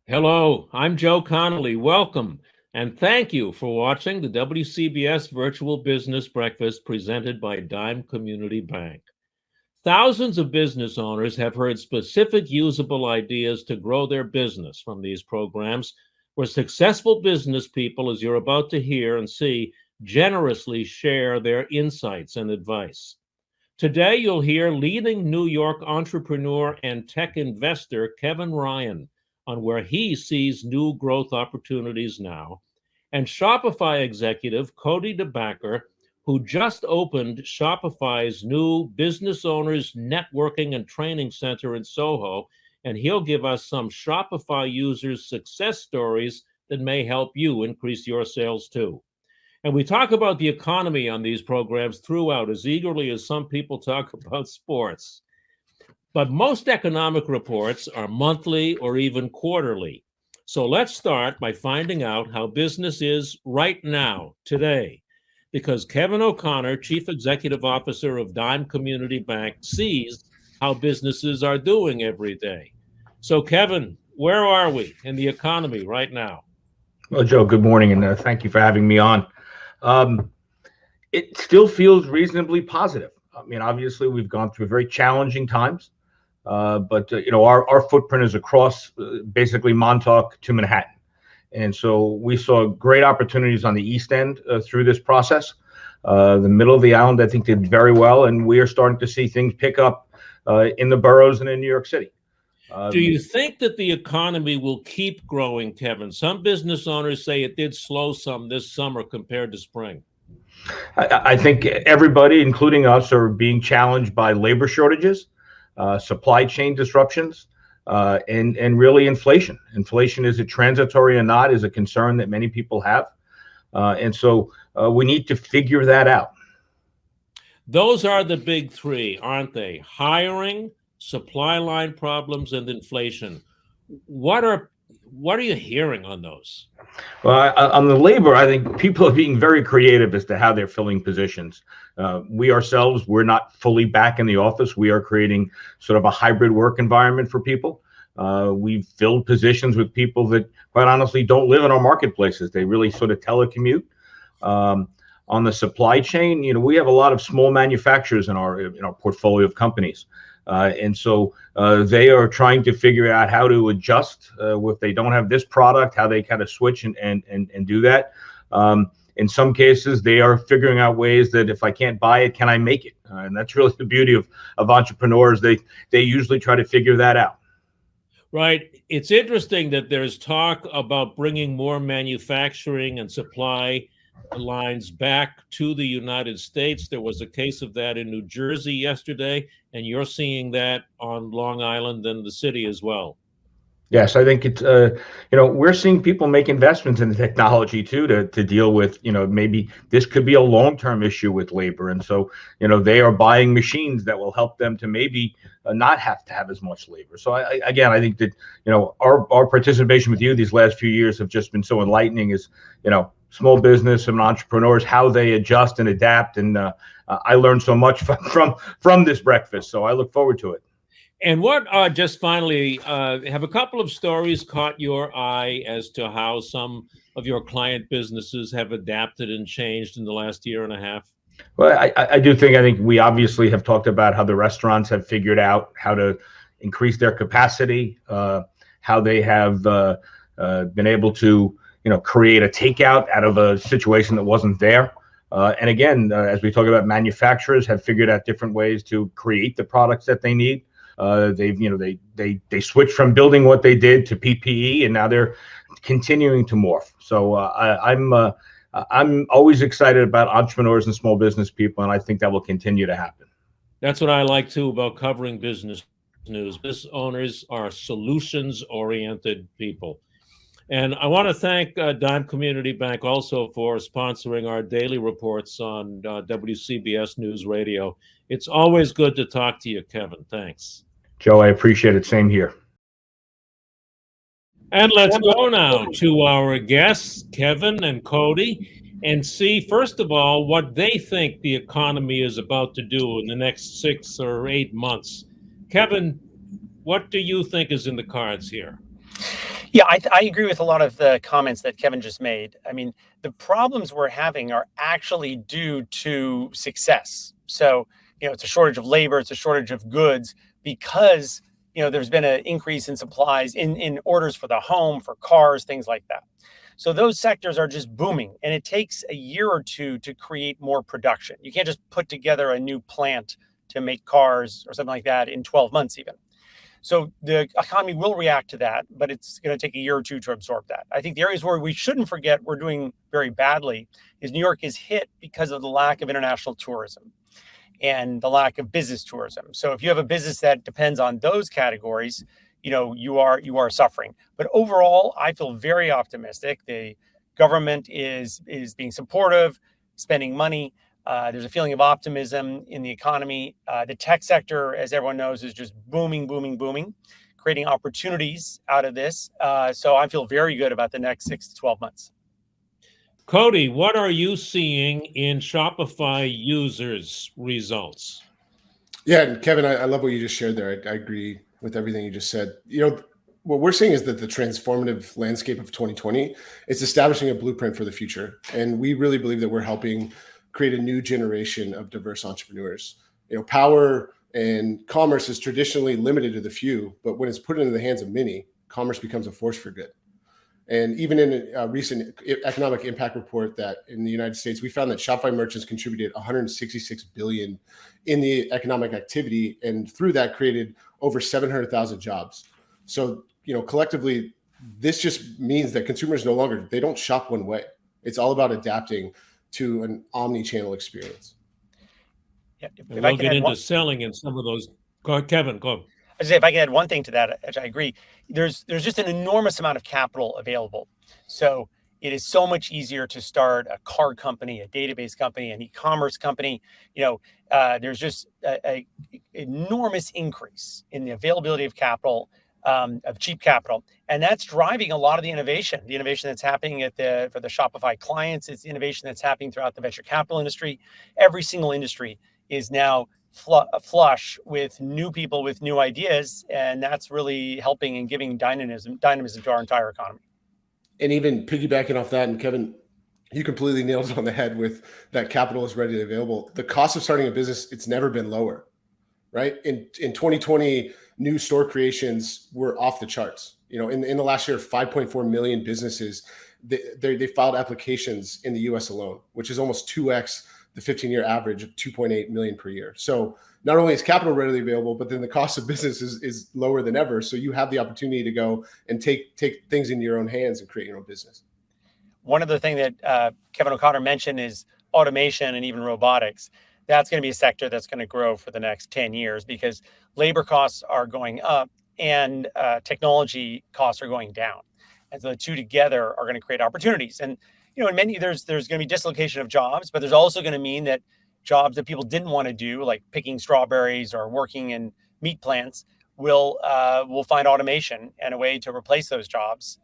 Hello, I'm Joe Connolly. Welcome and thank you for watching the WCBS Virtual Business Breakfast presented by Dime Community Bank. Thousands of business owners have heard specific usable ideas to grow their business from these programs, where successful business people, as you're about to hear and see, generously share their insights and advice. Today, you'll hear leading New York entrepreneur and tech investor Kevin Ryan on where he sees new growth opportunities now, and Shopify executive Cody DeBacker, who just opened Shopify's new Business Owners Networking and Training Center in Soho, and he'll give us some Shopify users' success stories that may help you increase your sales too. And we talk about the economy on these programs throughout as eagerly as some people talk about sports. But most economic reports are monthly or even quarterly. So let's start by finding out how business is right now, today, because Kevin O'Connor, Chief Executive Officer of Dime Community Bank, sees how businesses are doing every day. So, Kevin, where are we in the economy right now? Well, Joe, good morning, and thank you for having me on. It still feels reasonably positive. I mean, obviously, we've gone through very challenging times, but our footprint is across basically Montauk to Manhattan, and so we saw great opportunities on the East End through this process. The middle of the island, I think, did very well, and we are starting to see things pick up in the boroughs and in New York City. Do you think that the economy will keep growing, Kevin? Some business owners say it did slow some this summer compared to spring. I think everybody, including us, are being challenged by labor shortages, supply chain disruptions, and really inflation. Inflation, is it transitory or not, is a concern that many people have. And so we need to figure that out. Those are the big three, aren't they? Hiring, supply line problems, and inflation. What are you hearing on those? Well, on the labor, I think people are being very creative as to how they're filling positions. We ourselves, we're not fully back in the office. We are creating sort of a hybrid work environment for people. We've filled positions with people that, quite honestly, don't live in our marketplaces. They really sort of telecommute. On the supply chain, we have a lot of small manufacturers in our portfolio of companies. And so they are trying to figure out how to adjust if they don't have this product, how they kind of switch and do that. In some cases, they are figuring out ways that if I can't buy it, can I make it? And that's really the beauty of entrepreneurs. They usually try to figure that out. Right. It's interesting that there's talk about bringing more manufacturing and supply lines back to the United States. There was a case of that in New Jersey yesterday, and you're seeing that on Long Island and the city as well. Yes, I think it's we're seeing people make investments in the technology too to deal with maybe this could be a long-term issue with labor, and so they are buying machines that will help them to maybe not have to have as much labor. So I think that our participation with you these last few years have just been so enlightening. As small business and entrepreneurs, how they adjust and adapt, and I learned so much from this breakfast. So I look forward to it. And what, just finally, have a couple of stories caught your eye as to how some of your client businesses have adapted and changed in the last year and a half? Well, I think we obviously have talked about how the restaurants have figured out how to increase their capacity, how they have been able to create a takeout out of a situation that wasn't there. And again, as we talk about, manufacturers have figured out different ways to create the products that they need. They switched from building what they did to PPE, and now they're continuing to morph. So I'm always excited about entrepreneurs and small business people, and I think that will continue to happen. That's what I like too about covering business news. Business owners are solutions-oriented people. And I want to thank Dime Community Bank also for sponsoring our daily reports on WCBS News Radio. It's always good to talk to you, Kevin. Thanks. Joe, I appreciate it. Same here. And let's go now to our guests, Kevin and Cody, and see, first of all, what they think the economy is about to do in the next 6 or 8 months. Kevin, what do you think is in the cards here? Yeah, I agree with a lot of the comments that Kevin just made. I mean, the problems we're having are actually due to success. So, it's a shortage of labor, it's a shortage of goods because, there's been an increase in supplies in orders for the home, for cars, things like that. So those sectors are just booming, and it takes a year or two to create more production. You can't just put together a new plant to make cars or something like that in 12 months even. So the economy will react to that, but it's going to take a year or two to absorb that. I think the areas where we shouldn't forget we're doing very badly is New York is hit because of the lack of international tourism and the lack of business tourism. So if you have a business that depends on those categories, you are suffering. But overall, I feel very optimistic. The government is being supportive, spending money. There's a feeling of optimism in the economy. The tech sector, as everyone knows, is just booming, booming, booming, creating opportunities out of this. So I feel very good about the next 6 to 12 months. Cody, what are you seeing in Shopify users' results? Yeah, and Kevin, I love what you just shared there. I agree with everything you just said. What we're seeing is that the transformative landscape of 2020 is establishing a blueprint for the future. And we really believe that we're helping create a new generation of diverse entrepreneurs. Power and commerce is traditionally limited to the few, but when it's put into the hands of many, commerce becomes a force for good. And even in a recent economic impact report that in the United States, we found that Shopify merchants contributed 166 billion in the economic activity, and through that created over 700,000 jobs. So, collectively, this just means that consumers they don't shop one way. It's all about adapting to an omni-channel experience. Yeah, we'll get into selling in some of those. Kevin, go. I say, if I can add one thing to that, which I agree, there's just an enormous amount of capital available. So it is so much easier to start a car company, a database company, an e-commerce company. There's just an enormous increase in the availability of capital, of cheap capital. And that's driving a lot of the innovation that's happening for the Shopify clients. It's the innovation that's happening throughout the venture capital industry. Every single industry is now flush with new people with new ideas, and that's really helping and giving dynamism to our entire economy. And even piggybacking off that, and Kevin, you completely nailed it on the head with that capital is readily available. The cost of starting a business, it's never been lower, right? In 2020, new store creations were off the charts. In the last year, 5.4 million businesses, they filed applications in the US alone, which is almost 2x the 15-year average of 2.8 million per year. So not only is capital readily available, but then the cost of business is lower than ever. So you have the opportunity to go and take things into your own hands and create your own business. One other thing that Kevin O'Connor mentioned is automation and even robotics. That's going to be a sector that's going to grow for the next 10 years because labor costs are going up and technology costs are going down. And so the two together are going to create opportunities. And in many, there's going to be dislocation of jobs, but there's also going to mean that jobs that people didn't want to do, like picking strawberries or working in meat plants, will find automation and a way to replace those jobs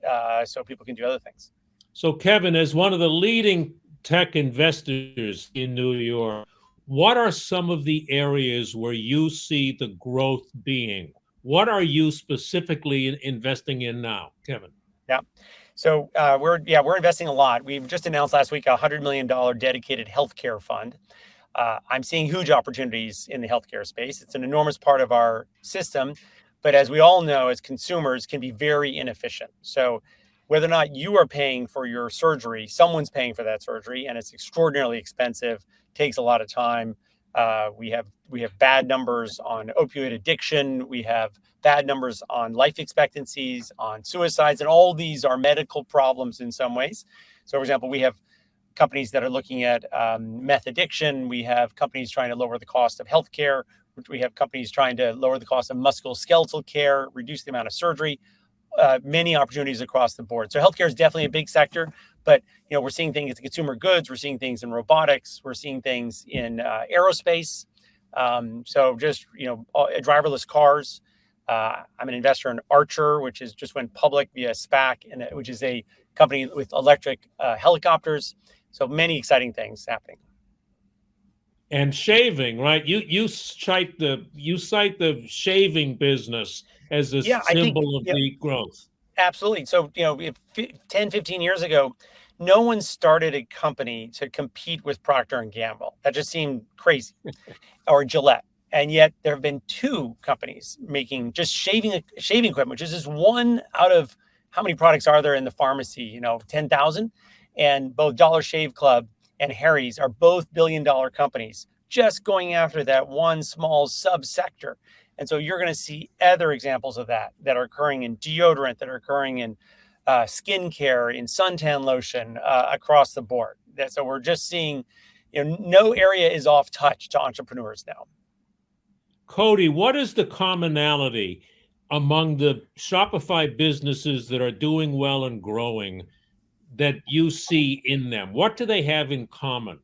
so people can do other things. So, Kevin, as one of the leading tech investors in New York, what are some of the areas where you see the growth being? What are you specifically investing in now, Kevin? Yeah. So we're investing a lot. We've just announced last week a $100 million dedicated healthcare fund. I'm seeing huge opportunities in the healthcare space. It's an enormous part of our system, but as we all know, as consumers, can be very inefficient. So whether or not you are paying for your surgery, someone's paying for that surgery, and it's extraordinarily expensive, takes a lot of time. We have bad numbers on opioid addiction. We have bad numbers on life expectancies, on suicides, and all these are medical problems in some ways. So, for example, we have companies that are looking at meth addiction. We have companies trying to lower the cost of healthcare. We have companies trying to lower the cost of musculoskeletal care, reduce the amount of surgery. Many opportunities across the board. So healthcare is definitely a big sector, but we're seeing things in consumer goods, we're seeing things in robotics, we're seeing things in aerospace. So just driverless cars. I'm an investor in Archer, which just went public via SPAC, which is a company with electric helicopters. So many exciting things happening. And shaving, right? You cite the shaving business as a symbol of the growth. Absolutely. So, if 10, 15 years ago, no one started a company to compete with Procter and Gamble. That just seemed crazy. Or Gillette. And yet there have been two companies making just shaving equipment, which is just one out of how many products are there in the pharmacy? 10,000. And both Dollar Shave Club and Harry's are both billion-dollar companies just going after that one small subsector. And so you're going to see other examples of that are occurring in deodorant, that are occurring in skincare, in suntan lotion, across the board. So we're just seeing, no area is off touch to entrepreneurs now. Cody, what is the commonality among the Shopify businesses that are doing well and growing that you see in them? What do they have in common?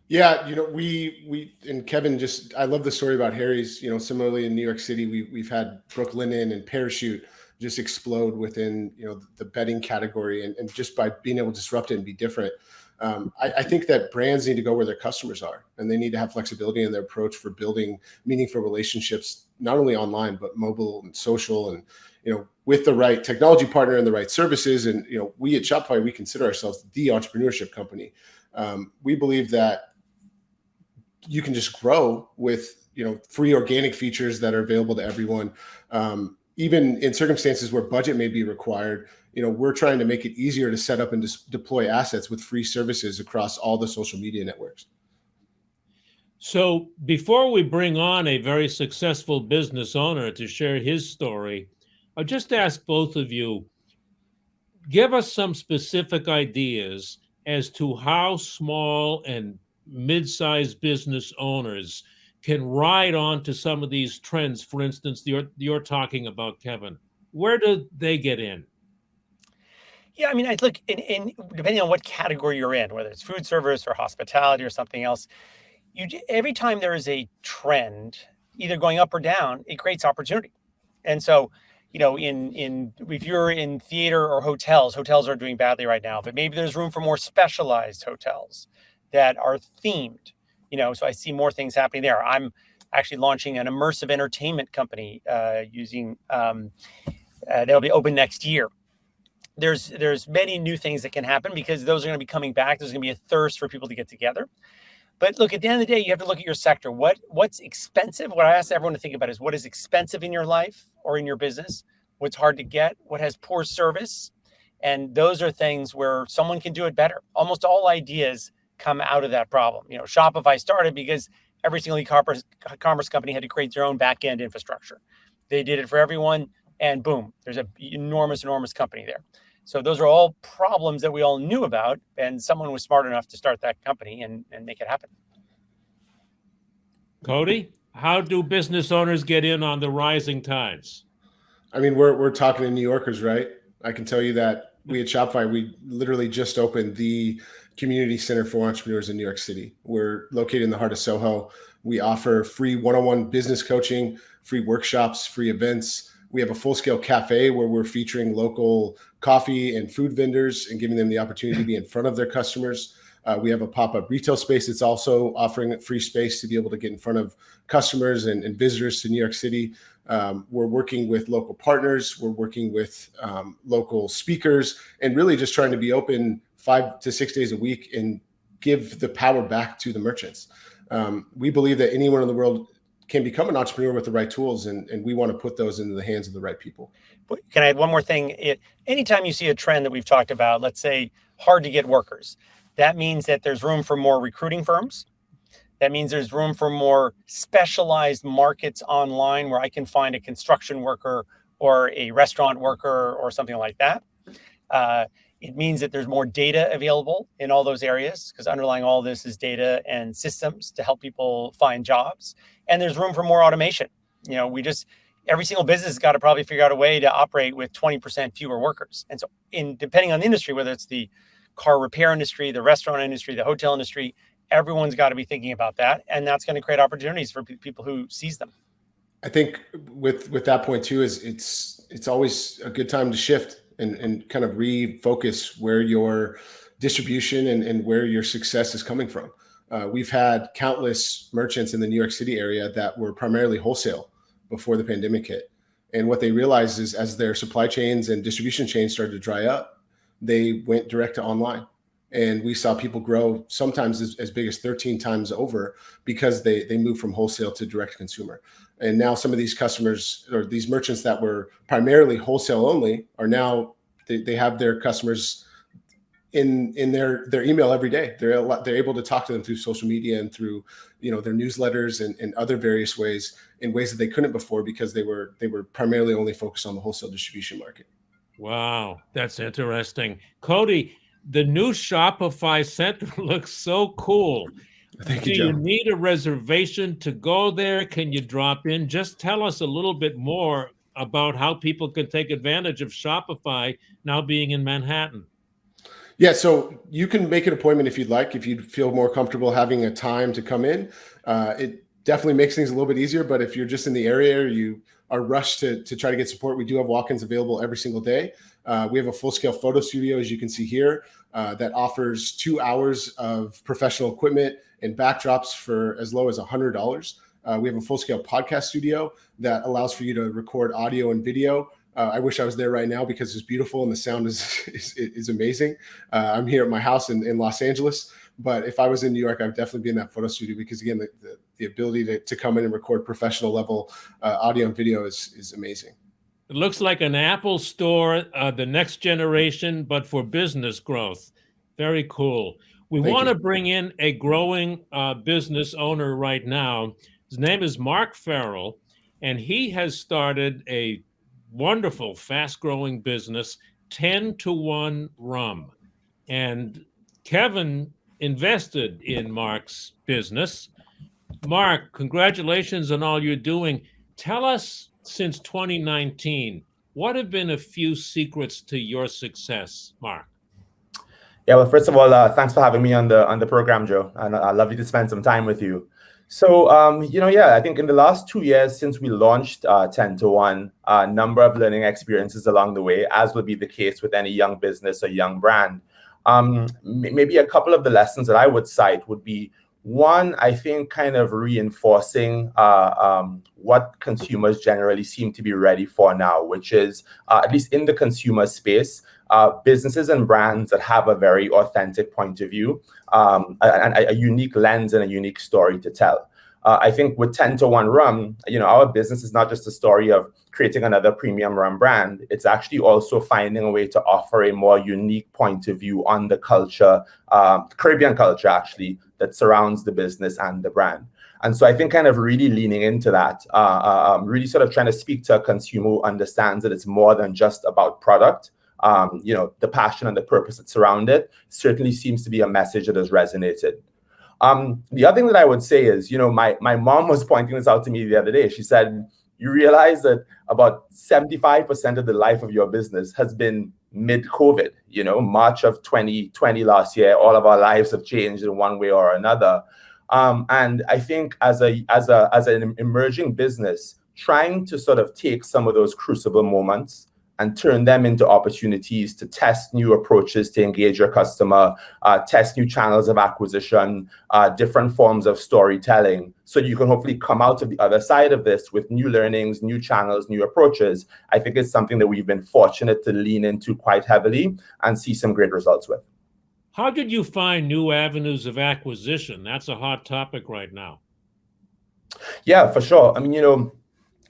Yeah, we and Kevin, I love the story about Harry's. Similarly in New York City, we've had Brooklinen and Parachute just explode within the bedding category, and just by being able to disrupt it and be different. I think that brands need to go where their customers are, and they need to have flexibility in their approach for building meaningful relationships, not only online but mobile and social, and with the right technology partner and the right services. And we at Shopify, we consider ourselves the entrepreneurship company. We believe that you can just grow with free organic features that are available to everyone. Even in circumstances where budget may be required, we're trying to make it easier to set up and deploy assets with free services across all the social media networks. So before we bring on a very successful business owner to share his story, I'll just ask both of you, give us some specific ideas as to how small and mid-sized business owners can ride on to some of these trends. For instance, you're talking about, Kevin. Where do they get in? Yeah, I mean, I look in depending on what category you're in, whether it's food service or hospitality or something else, every time there is a trend, either going up or down, it creates opportunity. And so, if you're in theater or hotels are doing badly right now, but maybe there's room for more specialized hotels that are themed. So I see more things happening there. I'm actually launching an immersive entertainment company using that'll be open next year. There's many new things that can happen because those are going to be coming back. There's going to be a thirst for people to get together. But look, at the end of the day, you have to look at your sector. What's expensive? What I ask everyone to think about is what is expensive in your life or in your business? What's hard to get? What has poor service? And those are things where someone can do it better. Almost all ideas come out of that problem. Shopify started because every single e-commerce company had to create their own back-end infrastructure. They did it for everyone, and boom, there's an enormous company there. So those are all problems that we all knew about, and someone was smart enough to start that company and make it happen. Cody, how do business owners get in on the rising tides? I mean, we're talking to New Yorkers, right? I can tell you that we at Shopify, we literally just opened the community center for entrepreneurs in New York City. We're located in the heart of Soho. We offer free one-on-one business coaching, free workshops, free events. We have a full-scale cafe where we're featuring local coffee and food vendors and giving them the opportunity to be in front of their customers. We have a pop-up retail space that's also offering free space to be able to get in front of customers and visitors to New York City. We're working with local partners. We're working with local speakers, and really just trying to be open 5 to 6 days a week and give the power back to the merchants. We believe that anyone in the world can become an entrepreneur with the right tools, and we want to put those into the hands of the right people. Can I add one more thing? Anytime you see a trend that we've talked about, let's say hard to get workers, that means that there's room for more recruiting firms. That means there's room for more specialized markets online where I can find a construction worker or a restaurant worker or something like that. It means that there's more data available in all those areas, because underlying all this is data and systems to help people find jobs. And there's room for more automation. Every single business has got to probably figure out a way to operate with 20% fewer workers. And so depending on the industry, whether it's the car repair industry, the restaurant industry, the hotel industry, everyone's got to be thinking about that. And that's going to create opportunities for people who seize them. I think with that point too, is it's always a good time to shift and kind of refocus where your distribution and where your success is coming from. We've had countless merchants in the New York City area that were primarily wholesale before the pandemic hit. And what they realized is as their supply chains and distribution chains started to dry up, they went direct to online. And we saw people grow sometimes as big as 13 times over because they moved from wholesale to direct consumer. And now some of these customers or these merchants that were primarily wholesale only are now, they have their customers in their email every day. They're able to talk to them through social media and through, their newsletters and other various ways, in ways that they couldn't before because they were primarily only focused on the wholesale distribution market. Wow, that's interesting. Cody, the new Shopify Center looks so cool. Thank you, Do Joe. you need a reservation to go there? Can you drop in? Just tell us a little bit more about how people can take advantage of Shopify now being in Manhattan. Yeah, so you can make an appointment if you'd like, if you feel more comfortable having a time to come in. It definitely makes things a little bit easier, but if you're just in the area or you are rushed to try to get support, we do have walk-ins available every single day. We have a full-scale photo studio, as you can see here, that offers 2 hours of professional equipment and backdrops for as low as $100. We have a full-scale podcast studio that allows for you to record audio and video. I wish I was there right now because it's beautiful and the sound is amazing. I'm here at my house in Los Angeles, but if I was in New York, I would definitely be in that photo studio because, again, the ability to come in and record professional level audio and video is amazing. It looks like an Apple store, the next generation, but for business growth. Very cool. We want to bring in a growing business owner right now. His name is Marc Farrell, and he has started a wonderful, fast-growing business, 10 To One Rum. And Kevin invested in Marc's business. Marc, congratulations on all you're doing. Tell us, since 2019, what have been a few secrets to your success, Marc? Yeah, well, first of all, thanks for having me on the program, Joe. And I'd love to spend some time with you. So, I think in the last 2 years since we launched 10 To One, a number of learning experiences along the way, as would be the case with any young business or young brand. Maybe a couple of the lessons that I would cite would be, one, I think kind of reinforcing what consumers generally seem to be ready for now, which is, at least in the consumer space, businesses and brands that have a very authentic point of view, and a unique lens and a unique story to tell. I think with 10 To One Rum, our business is not just a story of creating another premium rum brand. It's actually also finding a way to offer a more unique point of view on the culture, Caribbean culture, actually, that surrounds the business and the brand. And so I think kind of really leaning into that, really sort of trying to speak to a consumer who understands that it's more than just about product. The passion and the purpose that surround it certainly seems to be a message that has resonated. The other thing that I would say is, my mom was pointing this out to me the other day. She said, you realize that about 75% of the life of your business has been mid-COVID, March of 2020 last year, all of our lives have changed in one way or another. And I think as an emerging business, trying to sort of take some of those crucible moments and turn them into opportunities to test new approaches to engage your customer, test new channels of acquisition, different forms of storytelling, so you can hopefully come out of the other side of this with new learnings, new channels, new approaches. I think it's something that we've been fortunate to lean into quite heavily and see some great results with. How did you find new avenues of acquisition? That's a hot topic right now. Yeah, for sure. I mean,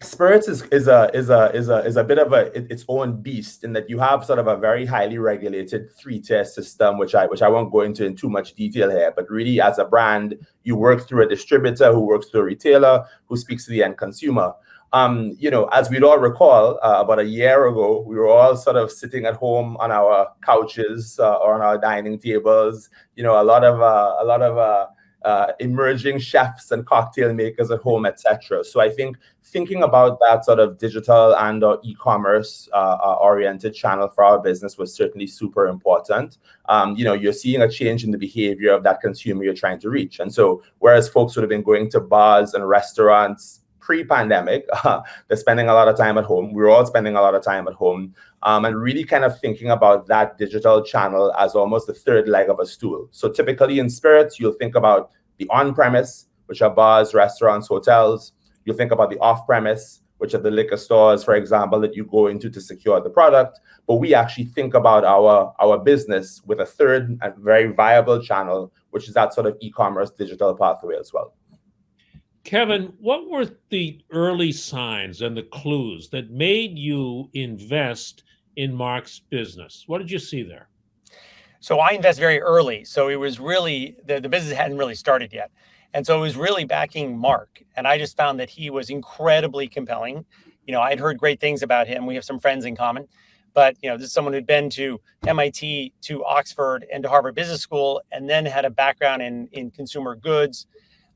spirits is a bit of its own beast in that you have sort of a very highly regulated 3-tier system, which I won't go into in too much detail here. But really, as a brand, you work through a distributor who works through a retailer who speaks to the end consumer. As we'd all recall, about a year ago, we were all sort of sitting at home on our couches or on our dining tables. A lot of emerging chefs and cocktail makers at home, etc. So I think thinking about that sort of digital and or e-commerce oriented channel for our business was certainly super important. You're seeing a change in the behavior of that consumer you're trying to reach. And so whereas folks would have been going to bars and restaurants pre-pandemic, they're spending a lot of time at home. We're all spending a lot of time at home, and really kind of thinking about that digital channel as almost the third leg of a stool. So typically in spirits, you'll think about the on-premise, which are bars, restaurants, hotels. You'll think about the off-premise, which are the liquor stores, for example, that you go into to secure the product. But we actually think about our business with a third and very viable channel, which is that sort of e-commerce digital pathway as well. Kevin, what were the early signs and the clues that made you invest in Marc's business? What did you see there? So I invest very early. So it was really, the business hadn't really started yet. And so it was really backing Marc. And I just found that he was incredibly compelling. I'd heard great things about him. We have some friends in common. But, this is someone who'd been to MIT, to Oxford, and to Harvard Business School, and then had a background in consumer goods,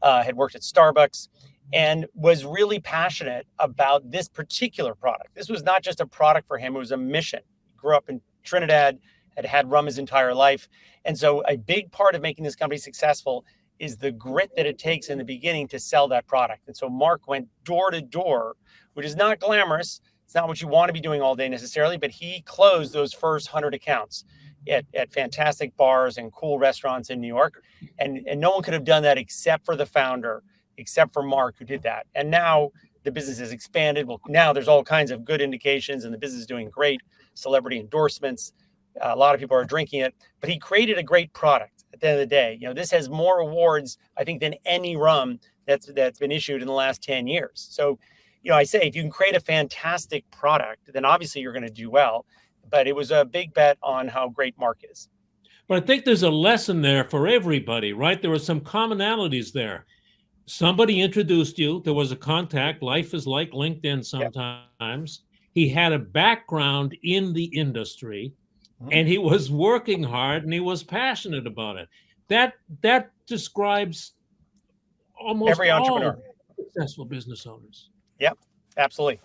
had worked at Starbucks, and was really passionate about this particular product. This was not just a product for him. It was a mission. He grew up in Trinidad, had rum his entire life. And so a big part of making this company successful is the grit that it takes in the beginning to sell that product. And so Marc went door to door, which is not glamorous. It's not what you want to be doing all day necessarily, but he closed those first 100 accounts at fantastic bars and cool restaurants in New York. And no one could have done that except for the founder, except for Marc, who did that. And now the business has expanded. Well, now there's all kinds of good indications and the business is doing great. Celebrity endorsements. A lot of people are drinking it, but he created a great product at the end of the day. This has more awards, I think, than any rum that's been issued in the last 10 years. So, I say if you can create a fantastic product, then obviously you're going to do well. But it was a big bet on how great Marc is. But I think there's a lesson there for everybody, right? There were some commonalities there. Somebody introduced you. There was a contact. Life is like LinkedIn sometimes. Yep. He had a background in the industry, and he was working hard, and he was passionate about it. That describes almost every entrepreneur, all successful business owners. Yep, absolutely.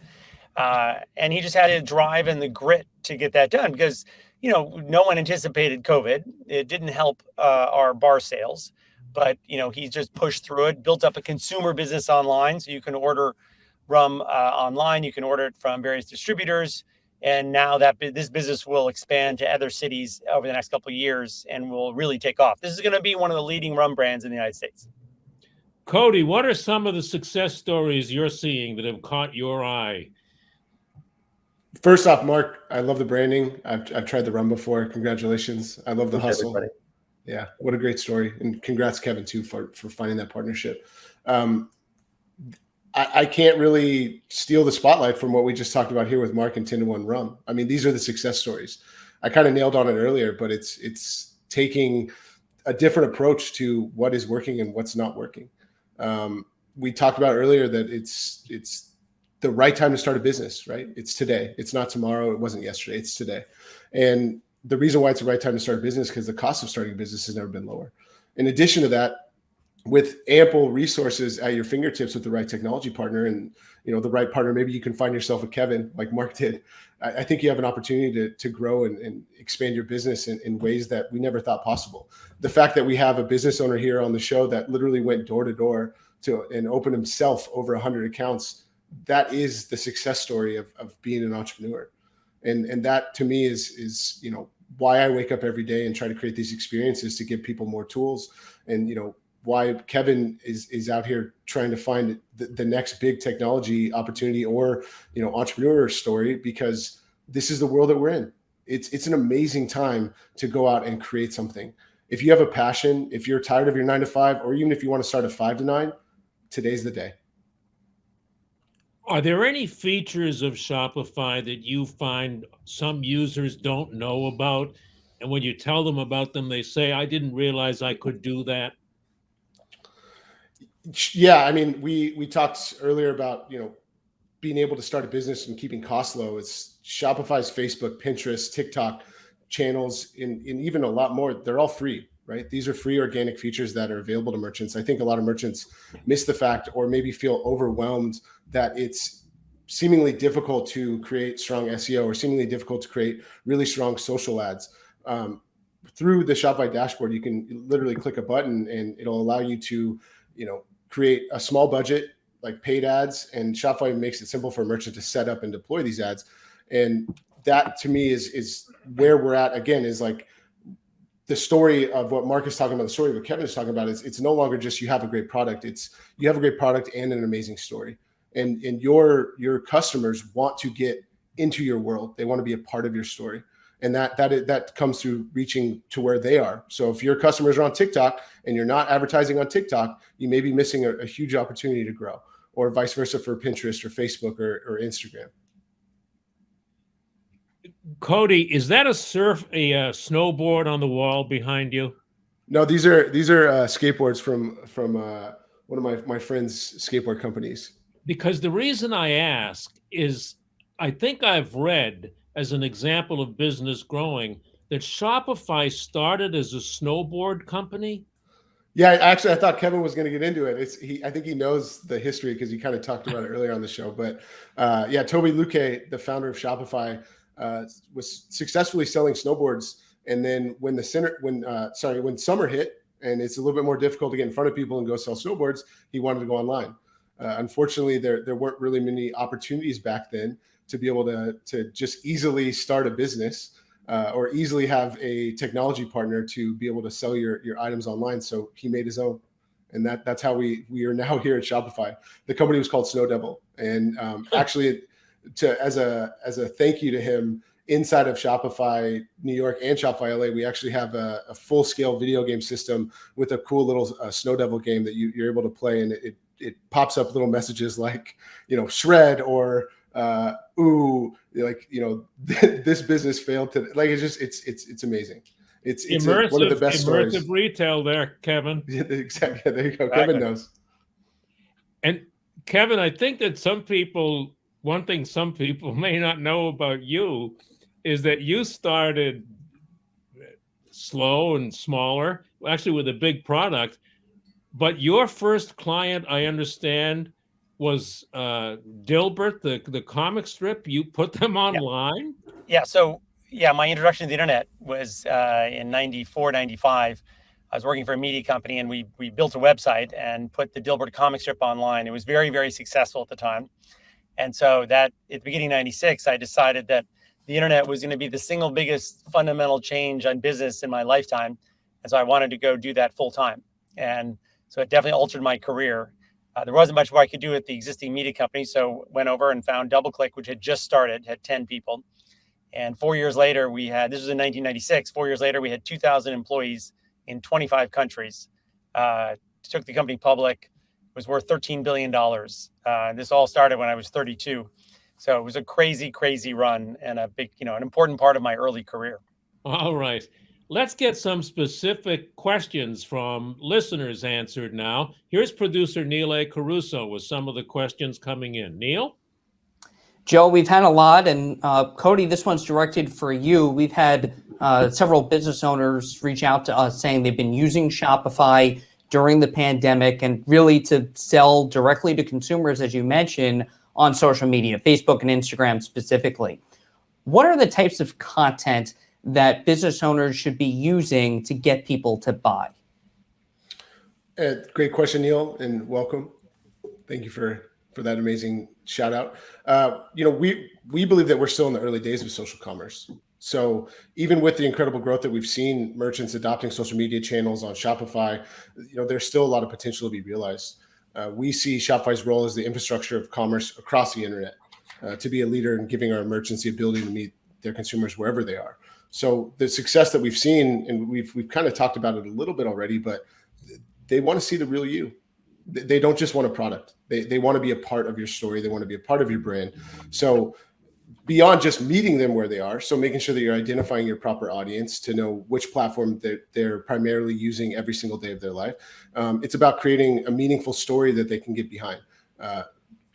And he just had a drive and the grit to get that done because, no one anticipated COVID. It didn't help our bar sales, but, he just pushed through it, built up a consumer business online. So you can order rum online. You can order it from various distributors. And now that this business will expand to other cities over the next couple of years and will really take off. This is going to be one of the leading rum brands in the United States. Cody, what are some of the success stories you're seeing that have caught your eye? First off, Marc, I love the branding. I've tried the rum before. Congratulations. I love the hustle. Everybody. Yeah, what a great story. And congrats, Kevin, too, for finding that partnership. I can't really steal the spotlight from what we just talked about here with Marc and Ten To One Rum. I mean, these are the success stories. I kind of nailed on it earlier, but it's taking a different approach to what is working and what's not working. We talked about earlier that it's the right time to start a business, right? It's today. It's not tomorrow. It wasn't yesterday. It's today. And the reason why it's the right time to start a business is because the cost of starting a business has never been lower. In addition to that, with ample resources at your fingertips with the right technology partner and the right partner, maybe you can find yourself a Kevin like Marc did. I think you have an opportunity to grow and expand your business in ways that we never thought possible. The fact that we have a business owner here on the show that literally went door to door and opened himself over 100 accounts, that is the success story of being an entrepreneur. And that to me is why I wake up every day and try to create these experiences to give people more tools. And why Kevin is out here trying to find the next big technology opportunity or entrepreneur story, because this is the world that we're in. It's an amazing time to go out and create something. If you have a passion, if you're tired of your 9 to 5, or even if you want to start a 5 to 9, today's the day. Are there any features of Shopify that you find some users don't know about? And when you tell them about them, they say, I didn't realize I could do that. Yeah. I mean, we talked earlier about, being able to start a business and keeping costs low. It's Shopify's Facebook, Pinterest, TikTok channels, and even a lot more. They're all free, right? These are free organic features that are available to merchants. I think a lot of merchants miss the fact or maybe feel overwhelmed that it's seemingly difficult to create strong SEO or seemingly difficult to create really strong social ads. Through the Shopify dashboard, you can literally click a button and it'll allow you to, create a small budget, like paid ads, and Shopify makes it simple for a merchant to set up and deploy these ads. And that to me is where we're at again, is like the story of what Marc is talking about, the story of what Kevin is talking about is it's no longer just you have a great product. It's you have a great product and an amazing story. and your customers want to get into your world. They want to be a part of your story. And that comes through reaching to where they are. So if your customers are on TikTok and you're not advertising on TikTok, you may be missing a huge opportunity to grow, or vice versa for Pinterest or Facebook or Instagram. Cody, is that a snowboard on the wall behind you? No, these are skateboards from one of my friend's skateboard companies. Because the reason I ask is I think I've read, as an example of business growing, that Shopify started as a snowboard company. Yeah, actually, I thought Kevin was going to get into it. I think he knows the history because he kind of talked about it earlier on the show. But yeah, Toby Luque, the founder of Shopify, was successfully selling snowboards. And then when summer hit and it's a little bit more difficult to get in front of people and go sell snowboards, he wanted to go online. Unfortunately, there weren't really many opportunities back then to be able to just easily start a business or easily have a technology partner to be able to sell your items online. So he made his own, and that's how we are now here at Shopify. The company was called Snow Devil, and actually, as a thank you to him, inside of Shopify New York and Shopify LA, we actually have a full scale video game system with a cool little Snow Devil game that you're able to play, and it pops up little messages like, shred or ooh, like, this business failed to, like, it's amazing. It's one of the best stories. Immersive retail there, Kevin. Exactly. There you go. Kevin knows. And Kevin, I think that one thing some people may not know about you is that you started slow and smaller, actually with a big product, but your first client, I understand, was Dilbert, the comic strip. You put them online? Yeah. So, my introduction to the internet was in 94, 95. I was working for a media company, and we built a website and put the Dilbert comic strip online. It was very, very successful at the time. And so that at the beginning of 96, I decided that the internet was going to be the single biggest fundamental change on business in my lifetime. And so I wanted to go do that full time. And so it definitely altered my career. There wasn't much more I could do at the existing media company. So went over and found DoubleClick, which had just started, had 10 people. And 4 years later, this was in 1996, 4 years later, we had 2,000 employees in 25 countries. Took the company public, was worth $13 billion. This all started when I was 32. So it was a crazy, crazy run and a big, an important part of my early career. All right. Let's get some specific questions from listeners answered now. Here's producer Neil A. Caruso with some of the questions coming in. Neil? Joe, we've had a lot, and Cody, this one's directed for you. We've had several business owners reach out to us saying they've been using Shopify during the pandemic and really to sell directly to consumers, as you mentioned, on social media, Facebook and Instagram specifically. What are the types of content that business owners should be using to get people to buy? Great question, Neil, and welcome. Thank you for that amazing shout out. We believe that we're still in the early days of social commerce. So even with the incredible growth that we've seen, merchants adopting social media channels on Shopify, there's still a lot of potential to be realized. We see Shopify's role as the infrastructure of commerce across the internet, to be a leader in giving our merchants the ability to meet their consumers wherever they are. So the success that we've seen, and we've kind of talked about it a little bit already, but they want to see the real you. They don't just want a product. They want to be a part of your story. They want to be a part of your brand. So beyond just meeting them where they are, so making sure that you're identifying your proper audience to know which platform they're primarily using every single day of their life. It's about creating a meaningful story that they can get behind.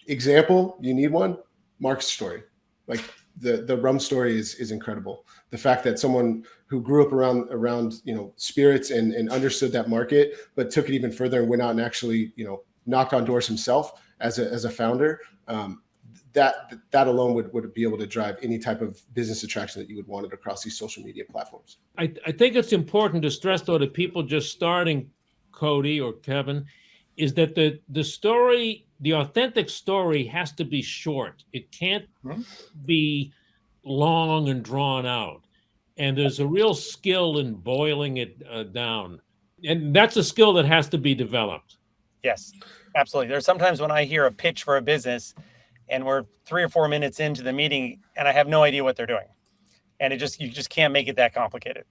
Example, you need one? Marc's story. Like the rum story is incredible. The fact that someone who grew up around spirits and understood that market, but took it even further and went out and actually knocked on doors himself as a founder. That alone would be able to drive any type of business attraction that you would want it across these social media platforms. I think it's important to stress, though, to people just starting, Cody or Kevin, is that the story, the authentic story, has to be short. It can't be long and drawn out. And there's a real skill in boiling it down. And that's a skill that has to be developed. Yes, absolutely. There's sometimes when I hear a pitch for a business and we're 3 or 4 minutes into the meeting and I have no idea what they're doing. And you just can't make it that complicated.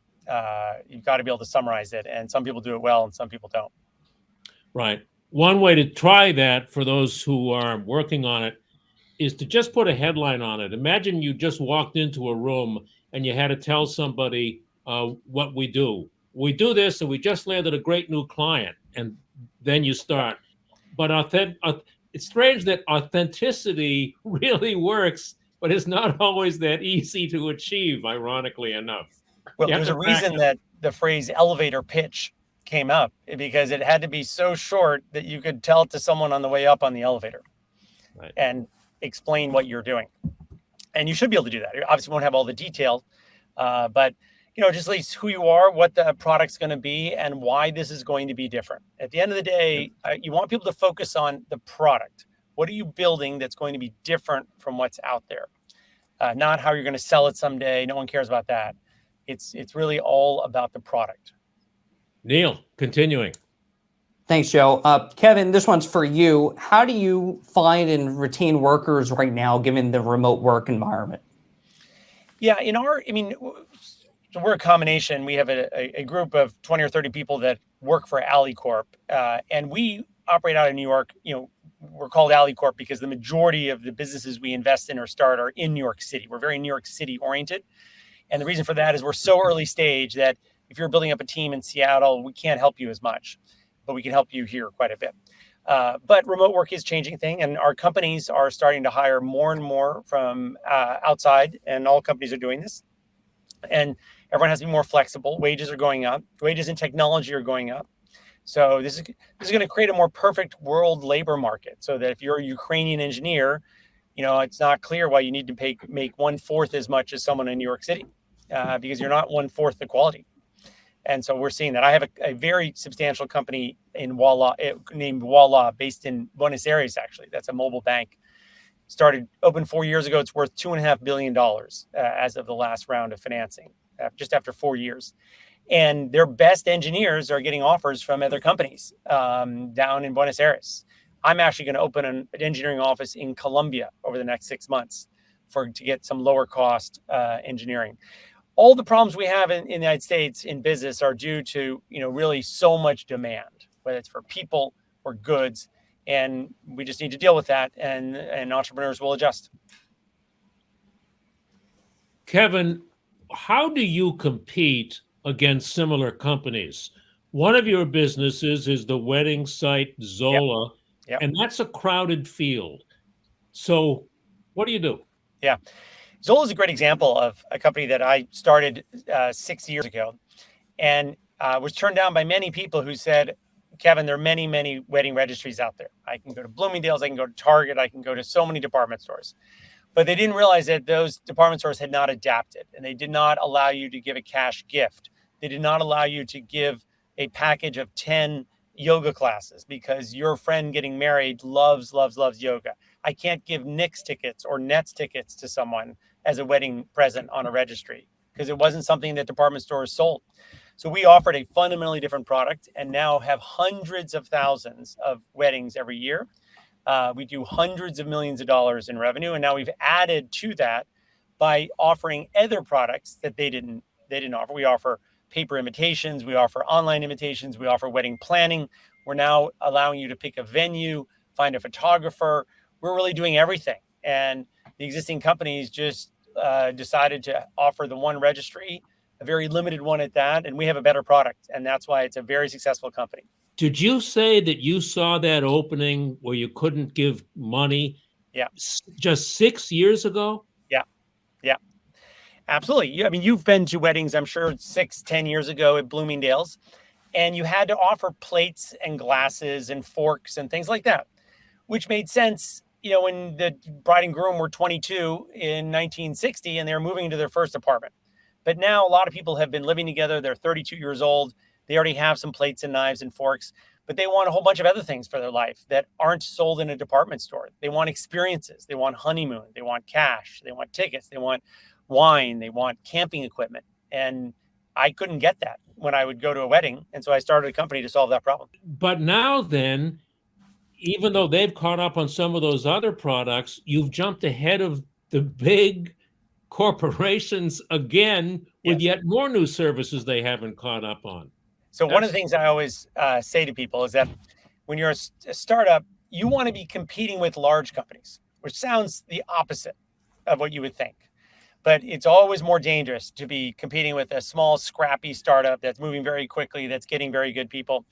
You've got to be able to summarize it. And some people do it well and some people don't. Right. One way to try that for those who are working on it is to just put a headline on it. Imagine you just walked into a room and you had to tell somebody what we do. We do this and we just landed a great new client. And then you start. But it's strange that authenticity really works, but it's not always that easy to achieve, ironically enough. Well, there's a reason that the phrase elevator pitch came up, because it had to be so short that you could tell it to someone on the way up on the elevator, right, and explain what you're doing. And you should be able to do that. You obviously won't have all the details, but just at least who you are, what the product's going to be, and why this is going to be different. At the end of the day, you want people to focus on the product. What are you building that's going to be different from what's out there? Not how you're going to sell it someday. No one cares about that. It's really all about the product. Neil, continuing. Thanks, Joe. Kevin, this one's for you. How do you find and retain workers right now, given the remote work environment? Yeah, so we're a combination. We have a group of 20 or 30 people that work for AliCorp, and we operate out of New York. We're called AliCorp because the majority of the businesses we invest in or start are in New York City. We're very New York City oriented. And the reason for that is we're so early stage that if you're building up a team in Seattle, we can't help you as much, but we can help you here quite a bit. But remote work is changing thing, and our companies are starting to hire more and more from outside, and all companies are doing this. And everyone has to be more flexible. Wages are going up. Wages in technology are going up. So this is going to create a more perfect world labor market, so that if you're a Ukrainian engineer, it's not clear why you need to make 1/4 as much as someone in New York City, because you're not 1/4 the quality. And so we're seeing that. I have a very substantial company in named Walla, based in Buenos Aires, actually. That's a mobile bank. Opened 4 years ago. It's worth $2.5 billion as of the last round of financing, just after 4 years. And their best engineers are getting offers from other companies down in Buenos Aires. I'm actually going to open an engineering office in Colombia over the next 6 months to get some lower cost engineering. All the problems we have in the United States in business are due to, really so much demand, whether it's for people or goods. And we just need to deal with that, and entrepreneurs will adjust. Kevin, how do you compete against similar companies? One of your businesses is the wedding site Zola, yep. And that's a crowded field. So what do you do? Yeah. Zola is a great example of a company that I started 6 years ago, and was turned down by many people who said, Kevin, there are many, many wedding registries out there. I can go to Bloomingdale's, I can go to Target, I can go to so many department stores. But they didn't realize that those department stores had not adapted, and they did not allow you to give a cash gift. They did not allow you to give a package of 10 yoga classes because your friend getting married loves yoga. I can't give Knicks tickets or Nets tickets to someone as a wedding present on a registry because it wasn't something that department stores sold. So we offered a fundamentally different product and now have hundreds of thousands of weddings every year. We do hundreds of millions of dollars in revenue. And now we've added to that by offering other products that they didn't offer. We offer paper invitations. We offer online invitations. We offer wedding planning. We're now allowing you to pick a venue, find a photographer. We're really doing everything. And the existing companies just decided to offer the one registry, a very limited one at that, and we have a better product, and that's why it's a very successful company. Did you say that you saw that opening where you couldn't give money? Yeah. Just 6 years ago? Yeah, absolutely. You've been to weddings, I'm sure 6-10 years ago at Bloomingdale's, and you had to offer plates and glasses and forks and things like that, which made sense, when the bride and groom were 22 in 1960 and they were moving into their first apartment. But now a lot of people have been living together. They're 32 years old. They already have some plates and knives and forks, but they want a whole bunch of other things for their life that aren't sold in a department store. They want experiences. They want honeymoon. They want cash. They want tickets. They want wine. They want camping equipment. And I couldn't get that when I would go to a wedding. And so I started a company to solve that problem. But now then, even though they've caught up on some of those other products, you've jumped ahead of the big corporations again with Yes. yet more new services they haven't caught up on. So one of the things I always say to people is that when you're a startup, you want to be competing with large companies, which sounds the opposite of what you would think. But it's always more dangerous to be competing with a small, scrappy startup that's moving very quickly, that's getting very good people.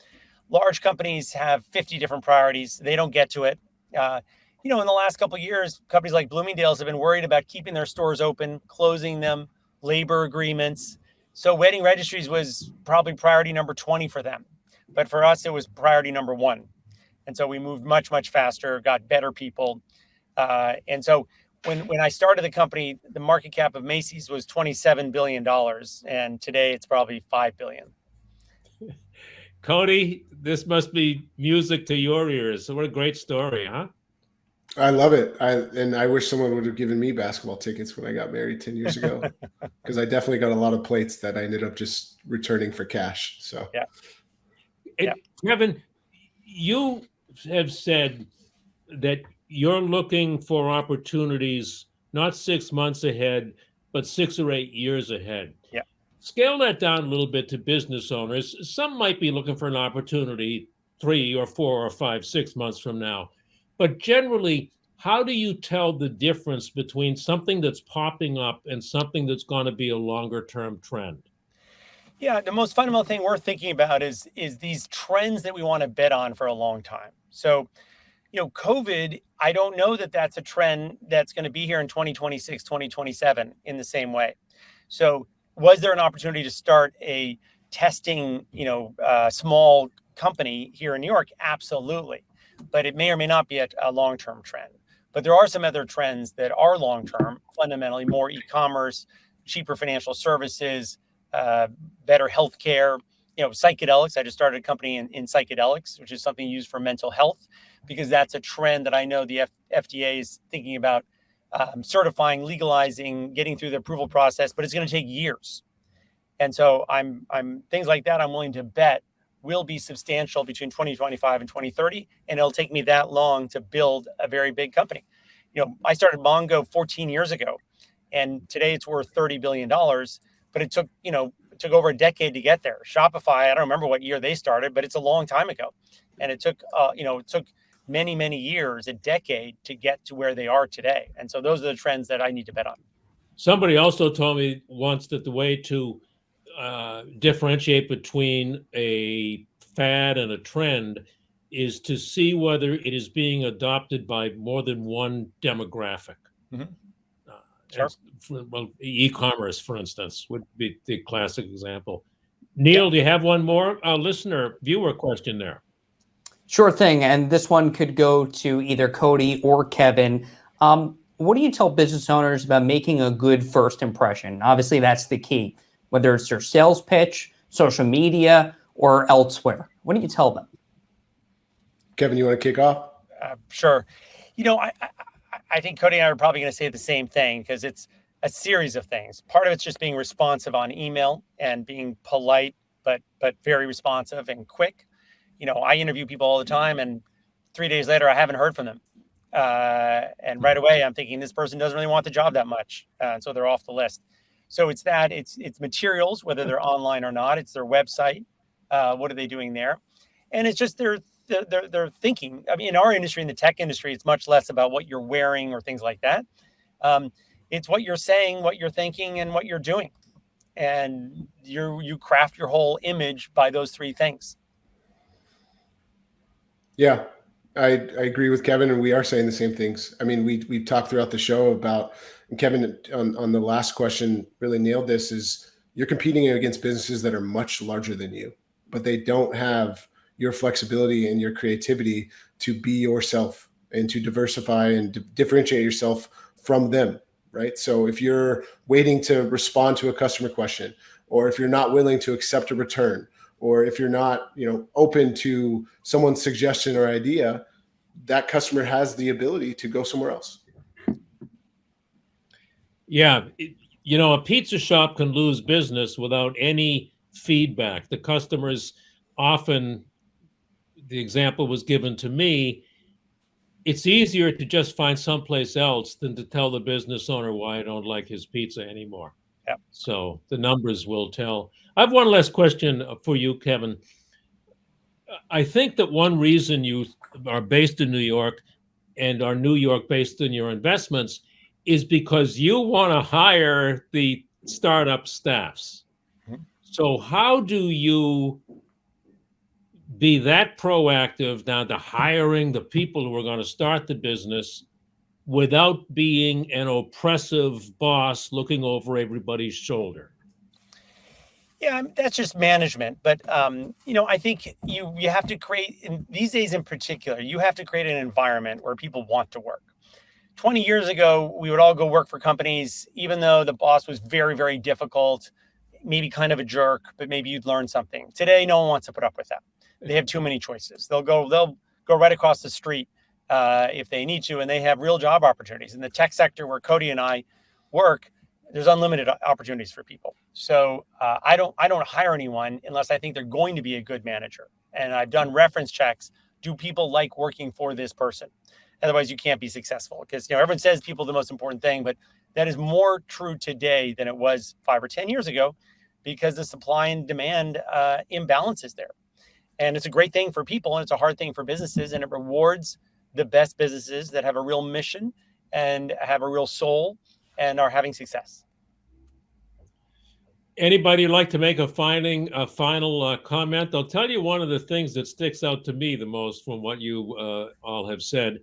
Large companies have 50 different priorities. They don't get to it. In the last couple of years, companies like Bloomingdale's have been worried about keeping their stores open, closing them, labor agreements. So wedding registries was probably priority number 20 for them. But for us, it was priority number 1. And so we moved much, much faster, got better people. And so when I started the company, the market cap of Macy's was $27 billion. And today it's probably $5 billion. Cody, this must be music to your ears. So what a great story, huh? I love it. I wish someone would have given me basketball tickets when I got married 10 years ago, because I definitely got a lot of plates that I ended up just returning for cash. So yeah. Kevin, you have said that you're looking for opportunities not 6 months ahead, but 6 or 8 years ahead. Yeah. Scale that down a little bit to business owners. Some might be looking for an opportunity 3 or 4 or 5, 6 months from now. But generally, how do you tell the difference between something that's popping up and something that's going to be a longer-term trend? Yeah, the most fundamental thing we're thinking about is these trends that we want to bet on for a long time. So, COVID, I don't know that that's a trend that's going to be here in 2026, 2027 in the same way. So was there an opportunity to start a testing, small company here in New York? Absolutely. But it may or may not be a long-term trend. But there are some other trends that are long-term, fundamentally more e-commerce, cheaper financial services, better healthcare, psychedelics. I just started a company in psychedelics, which is something used for mental health, because that's a trend that I know the FDA is thinking about certifying, legalizing, getting through the approval process, but it's going to take years. And so I'm things like that I'm willing to bet will be substantial between 2025 and 2030, and it'll take me that long to build a very big company. I started Mongo 14 years ago, and today it's worth $30 billion, but it took over a decade to get there. Shopify, I don't remember what year they started, but it's a long time ago. And it took many, many years, a decade, to get to where they are today. And so those are the trends that I need to bet on. Somebody also told me once that the way to differentiate between a fad and a trend is to see whether it is being adopted by more than one demographic. Mm-hmm. Sure. Well, e-commerce, for instance, would be the classic example. Neil, do you have one more viewer question there? Sure thing. And this one could go to either Cody or Kevin. What do you tell business owners about making a good first impression? Obviously, that's the key, whether it's their sales pitch, social media, or elsewhere. What do you tell them? Kevin, you want to kick off? Sure. I think Cody and I are probably going to say the same thing, because it's a series of things. Part of it's just being responsive on email and being polite, but very responsive and quick. I interview people all the time, and 3 days later, I haven't heard from them. And right away, I'm thinking this person doesn't really want the job that much. And so they're off the list. So it's that, it's materials, whether they're online or not. It's their website. What are they doing there? And it's just their thinking. I mean, in our industry, in the tech industry, it's much less about what you're wearing or things like that. It's what you're saying, what you're thinking, and what you're doing. And you craft your whole image by those 3 things. Yeah, I agree with Kevin, and we are saying the same things. I mean, we've talked throughout the show about, and Kevin on the last question really nailed this, is you're competing against businesses that are much larger than you, but they don't have your flexibility and your creativity to be yourself and to diversify and differentiate yourself from them, right? So if you're waiting to respond to a customer question, or if you're not willing to accept a return, or if you're not, open to someone's suggestion or idea, that customer has the ability to go somewhere else. Yeah. A pizza shop can lose business without any feedback. The customers often, the example was given to me, it's easier to just find someplace else than to tell the business owner why I don't like his pizza anymore. Yeah. So the numbers will tell. I have one last question for you, Kevin. I think that one reason you are based in New York and are New York based in your investments is because you want to hire the startup staffs. Mhm. So how do you be that proactive down to hiring the people who are going to start the business without being an oppressive boss looking over everybody's shoulder? Yeah, that's just management. But I think you have to create, in these days in particular, you have to create an environment where people want to work. 20 years ago, we would all go work for companies, even though the boss was very, very difficult, maybe kind of a jerk, but maybe you'd learn something. Today, no one wants to put up with that. They have too many choices. They'll go right across the street if they need to, and they have real job opportunities. In the tech sector where Cody and I work, there's unlimited opportunities for people. So I don't hire anyone unless I think they're going to be a good manager. And I've done reference checks. Do people like working for this person? Otherwise, you can't be successful, because everyone says people are the most important thing, but that is more true today than it was 5 or 10 years ago, because the supply and demand imbalance is there. And it's a great thing for people, and it's a hard thing for businesses, and it rewards the best businesses that have a real mission and have a real soul and are having success. Anybody like to make a final comment? I'll tell you one of the things that sticks out to me the most from what you all have said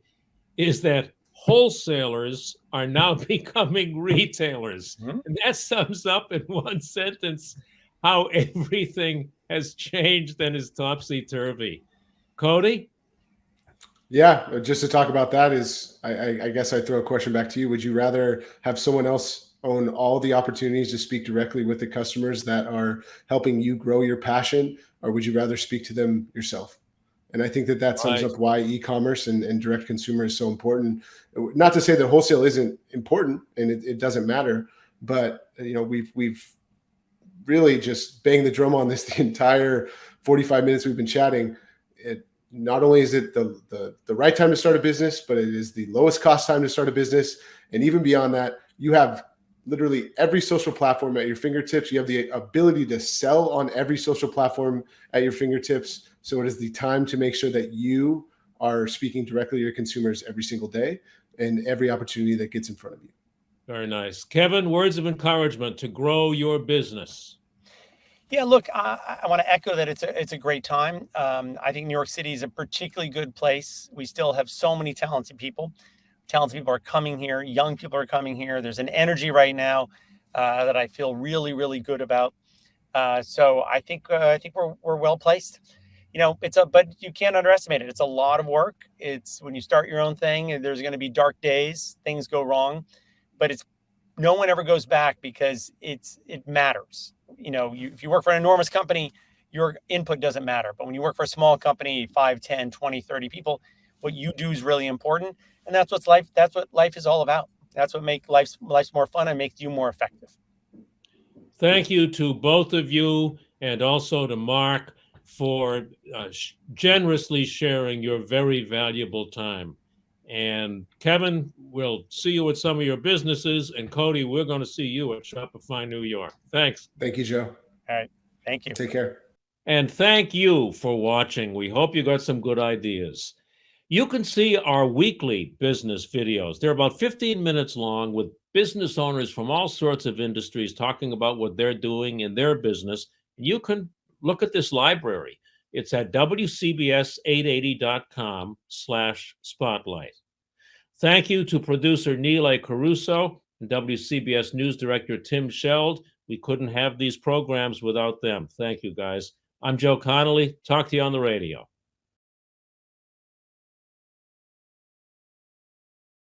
is that wholesalers are now becoming retailers. Mm-hmm. And that sums up in one sentence how everything has changed and is topsy-turvy. Cody? Yeah, just to talk about that is, I guess I'd throw a question back to you. Would you rather have someone else own all the opportunities to speak directly with the customers that are helping you grow your passion, or would you rather speak to them yourself? And I think that sums up why e-commerce and direct consumer is so important. Not to say that wholesale isn't important and it doesn't matter, but we've really just banged the drum on this the entire 45 minutes we've been chatting. Not only is it the right time to start a business, but it is the lowest cost time to start a business. And even beyond that, you have literally every social platform at your fingertips. You have the ability to sell on every social platform at your fingertips. So it is the time to make sure that you are speaking directly to your consumers every single day and every opportunity that gets in front of you. Very nice. Kevin, words of encouragement to grow your business. Yeah, look, I want to echo that it's a great time. I think New York City is a particularly good place. We still have so many talented people. Talented people are coming here. Young people are coming here. There's an energy right now that I feel really, really good about. So I think we're well placed. But you can't underestimate it. It's a lot of work. It's when you start your own thing, there's going to be dark days. Things go wrong, but no one ever goes back because it matters. If you work for an enormous company, your input doesn't matter. But when you work for a small company, 5, 10, 20, 30 people, what you do is really important. And that's what life is all about. That's what makes life's more fun and makes you more effective. Thank you to both of you, and also to Marc for generously sharing your very valuable time. And Kevin, we'll see you at some of your businesses. And Cody, we're going to see you at Shopify New York. Thanks. Thank you, Joe. All right. Thank you. Take care. And thank you for watching. We hope you got some good ideas. You can see our weekly business videos. They're about 15 minutes long with business owners from all sorts of industries talking about what they're doing in their business. You can look at this library. It's at WCBS880.com/spotlight. Thank you to producer Neil A. Caruso and WCBS News Director Tim Sheld. We couldn't have these programs without them. Thank you, guys. I'm Joe Connolly. Talk to you on the radio.